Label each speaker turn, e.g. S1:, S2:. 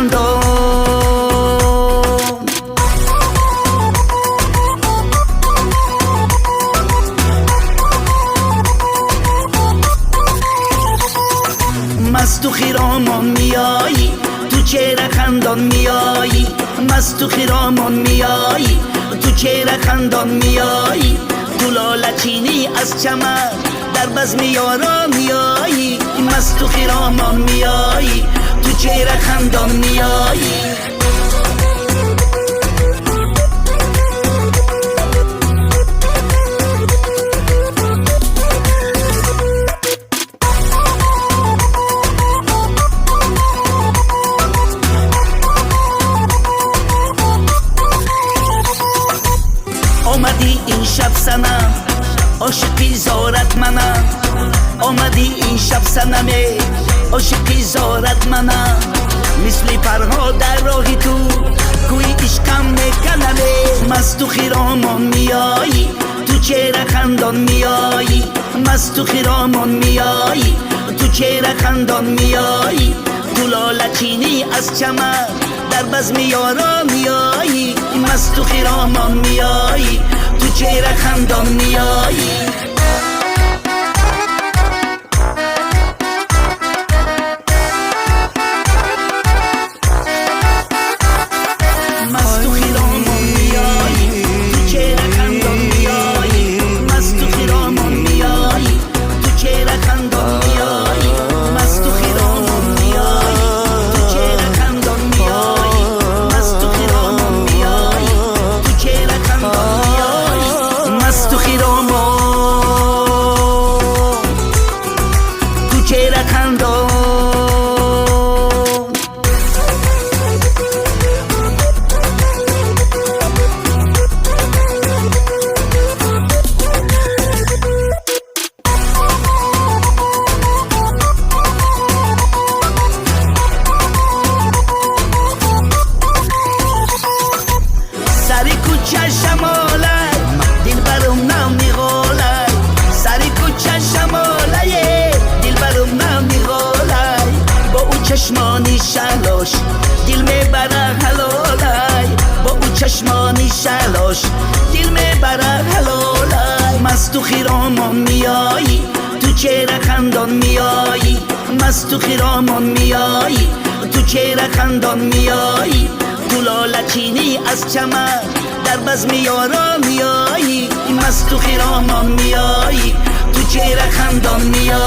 S1: خندان. مست و خیرامان میایی تو چهره خندان میایی، مست و خیرامان میایی تو چهره خندان میایی، تو لاله چینی از چمن در بزم یاران میایی، مست و خیرامان میایی تو چهره خندان میایی. آمدی این شب سنم عاشقی زارت منم، آمدی این شب سنمه عاشقی زارت منم، مثل پرها در راهی تو کوی عشقم میکنمه، مست و خیرامان میایی تو چهره خندان میایی، مست و خیرامان میایی تو چهره خندان میایی، تو لاله چینی از چمن در بزم یاران میایی، مست و خیرامان میایی تو چهره خندان میایی. مست و خیرامان میایی تو چهره خندان میایی، مست و خیرامان میایی تو چهره خندان میایی، مست و خیرامان میایی تو چهره خندان میایی، مست و خیرامان میایی تو چهره خندان میایی، مست و خیرامان تو چهره خندان. سری کوچه شماله دل برم نم میغاله، سری کوچه شماله دل برم نم میغاله، با او چشمانی شلاش دل میبره حلاله، با او چشمانی شلاش دل میبره حلاله، مست و خیرامان میایی تو چهره خندان میایی، مست و خیرامان میایی تو چهره خندان میایی، تو لاله چینی از چمن در بزم یاران میایی، مست و خیرامان میایی تو چهره خندان میایی.